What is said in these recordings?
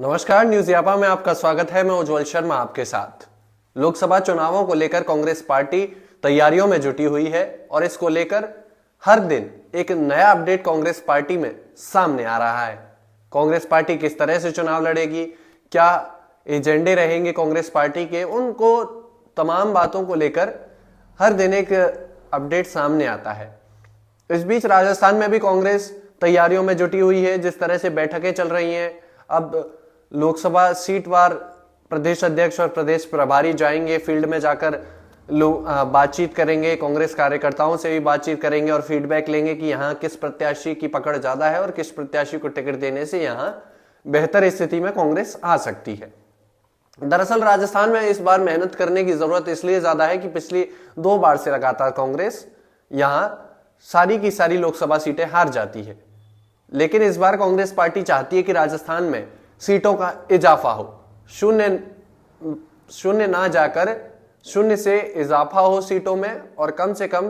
नमस्कार, न्यूज यापा में आपका स्वागत है। मैं उज्जवल शर्मा आपके साथ। लोकसभा चुनावों को लेकर कांग्रेस पार्टी तैयारियों में जुटी हुई है और इसको लेकर हर दिन एक नया अपडेट कांग्रेस पार्टी में सामने आ रहा है। कांग्रेस पार्टी किस तरह से चुनाव लड़ेगी, क्या एजेंडे रहेंगे कांग्रेस पार्टी के, उनको तमाम बातों को लेकर हर दिन एक अपडेट सामने आता है। इस बीच राजस्थान में भी कांग्रेस तैयारियों में जुटी हुई है। जिस तरह से बैठकें चल रही हैं, अब लोकसभा सीटवार प्रदेश अध्यक्ष और प्रदेश प्रभारी जाएंगे, फील्ड में जाकर लोग बातचीत करेंगे, कांग्रेस कार्यकर्ताओं से भी बातचीत करेंगे और फीडबैक लेंगे कि यहाँ किस प्रत्याशी की पकड़ ज्यादा है और किस प्रत्याशी को टिकट देने से यहाँ बेहतर स्थिति में कांग्रेस आ सकती है। दरअसल राजस्थान में इस बार मेहनत करने की जरूरत इसलिए ज्यादा है कि पिछली 2 बार से लगातार कांग्रेस यहाँ सारी की सारी लोकसभा सीटें हार जाती है। लेकिन इस बार कांग्रेस पार्टी चाहती है कि राजस्थान में सीटों का इजाफा हो, शून्य ना जाकर शून्य से इजाफा हो सीटों में, और कम से कम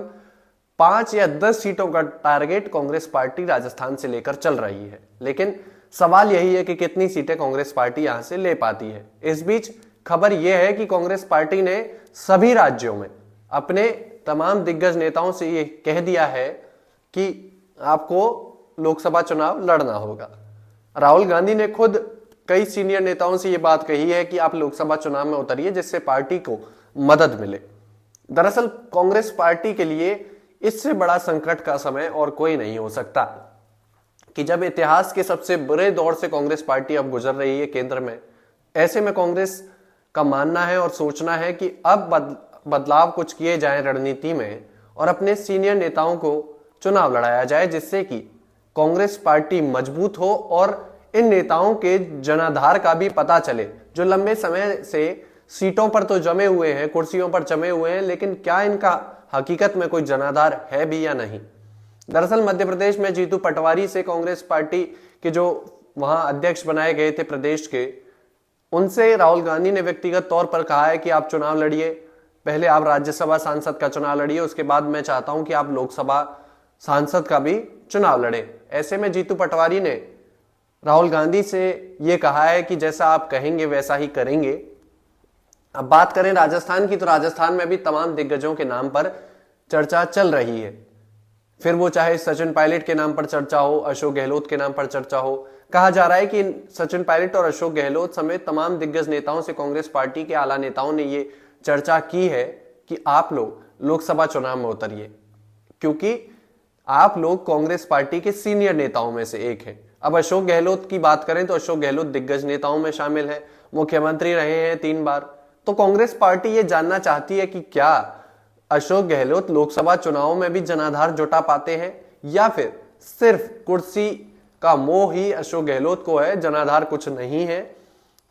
5 या 10 सीटों का टारगेट कांग्रेस पार्टी राजस्थान से लेकर चल रही है। लेकिन सवाल यही है कि कितनी सीटें कांग्रेस पार्टी यहां से ले पाती है। इस बीच खबर यह है कि कांग्रेस पार्टी ने सभी राज्यों में अपने तमाम दिग्गज नेताओं से यह कह दिया है कि आपको लोकसभा चुनाव लड़ना होगा। राहुल गांधी ने खुद कई सीनियर नेताओं से यह बात कही है कि आप लोकसभा चुनाव में उतरिए जिससे पार्टी को मदद मिले। दरअसल कांग्रेस पार्टी के लिए इससे बड़ा संकट का समय और कोई नहीं हो सकता कि जब इतिहास के सबसे बुरे दौर से कांग्रेस पार्टी अब गुजर रही है केंद्र में। ऐसे में कांग्रेस का मानना है और सोचना है कि अब बदलाव कुछ किए जाएं रणनीति में और अपने सीनियर नेताओं को चुनाव लड़ाया जाए, जिससे कि कांग्रेस पार्टी मजबूत हो और इन नेताओं के जनाधार का भी पता चले, जो लंबे समय से सीटों पर तो जमे हुए हैं, कुर्सियों पर जमे हुए हैं, लेकिन क्या इनका हकीकत में कोई जनाधार है भी या नहीं। दरअसल मध्य प्रदेश में जीतू पटवारी से कांग्रेस पार्टी के जो वहां अध्यक्ष बनाए गए थे प्रदेश के, उनसे राहुल गांधी ने व्यक्तिगत तौर पर कहा है कि आप चुनाव लड़िए, पहले आप राज्यसभा सांसद का चुनाव लड़िए, उसके बाद मैं चाहता हूं कि आप लोकसभा सांसद का भी चुनाव लड़े। ऐसे में जीतू पटवारी ने राहुल गांधी से यह कहा है कि जैसा आप कहेंगे वैसा ही करेंगे। अब बात करें राजस्थान की, तो राजस्थान में भी तमाम दिग्गजों के नाम पर चर्चा चल रही है। फिर वो चाहे सचिन पायलट के नाम पर चर्चा हो, अशोक गहलोत के नाम पर चर्चा हो। कहा जा रहा है कि सचिन पायलट और अशोक गहलोत समेत तमाम दिग्गज नेताओं से कांग्रेस पार्टी के आला नेताओं ने ये चर्चा की है कि आप लोग लोकसभा चुनाव में उतरिए, क्योंकि आप लोग कांग्रेस पार्टी के सीनियर नेताओं में से एक हैं। अब अशोक गहलोत की बात करें तो अशोक गहलोत दिग्गज नेताओं में शामिल है, मुख्यमंत्री रहे हैं 3 बार। तो कांग्रेस पार्टी ये जानना चाहती है कि क्या अशोक गहलोत लोकसभा चुनावों में भी जनाधार जुटा पाते हैं, या फिर सिर्फ कुर्सी का मोह ही अशोक गहलोत को है, जनाधार कुछ नहीं है।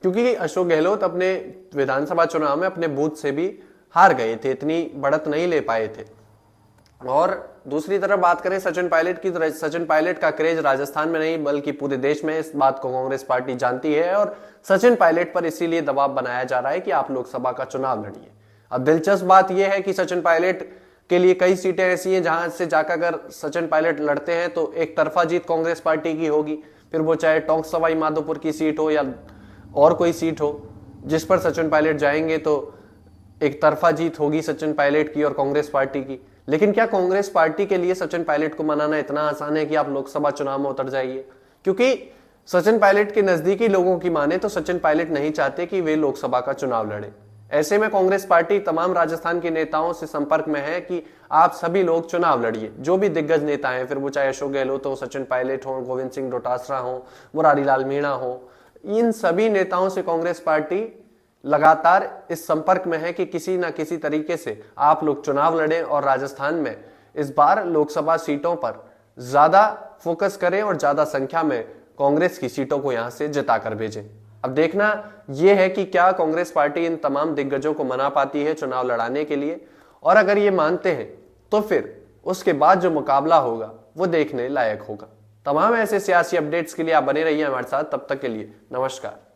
क्योंकि अशोक गहलोत अपने विधानसभा चुनाव में अपने बूथ से भी हार गए थे, इतनी बढ़त नहीं ले पाए थे। और दूसरी तरफ बात करें सचिन पायलट की, तो सचिन पायलट का क्रेज राजस्थान में नहीं बल्कि पूरे देश में, इस बात को कांग्रेस पार्टी जानती है और सचिन पायलट पर इसीलिए दबाव बनाया जा रहा है कि आप लोकसभा का चुनाव लड़िए। अब दिलचस्प बात यह है कि सचिन पायलट के लिए कई सीटें ऐसी हैं जहां से जाकर अगर सचिन पायलट लड़ते हैं तो एक तरफा जीत कांग्रेस पार्टी की होगी, फिर वो चाहे टोंक सवाई माधोपुर की सीट हो या और कोई सीट हो जिस पर सचिन पायलट जाएंगे, तो एक तरफा जीत होगी सचिन पायलट की और कांग्रेस पार्टी की। लेकिन क्या कांग्रेस पार्टी के लिए सचिन पायलट को मनाना इतना आसान है कि आप लोकसभा चुनाव में उतर जाइए? क्योंकि सचिन पायलट के नजदीकी लोगों की माने तो सचिन पायलट नहीं चाहते कि वे लोकसभा का चुनाव लड़े। ऐसे में कांग्रेस पार्टी तमाम राजस्थान के नेताओं से संपर्क में है कि आप सभी लोग चुनाव लड़िए, जो भी दिग्गज नेता हैं, फिर वो चाहे अशोक गहलोत हो, सचिन पायलट हो, गोविंद सिंह डोटासरा हो, मुरारी लाल मीणा हो, इन सभी नेताओं से कांग्रेस पार्टी लगातार इस संपर्क में है कि किसी ना किसी तरीके से आप लोग चुनाव लड़ें और राजस्थान में इस बार लोकसभा सीटों पर ज्यादा फोकस करें और ज्यादा संख्या में कांग्रेस की सीटों को यहां से जिताकर भेजें। अब देखना यह है कि क्या कांग्रेस पार्टी इन तमाम दिग्गजों को मना पाती है चुनाव लड़ाने के लिए, और अगर ये मानते हैं तो फिर उसके बाद जो मुकाबला होगा वो देखने लायक होगा। तमाम ऐसे सियासी अपडेट्स के लिए आप बने रहिए हमारे साथ। तब तक के लिए नमस्कार।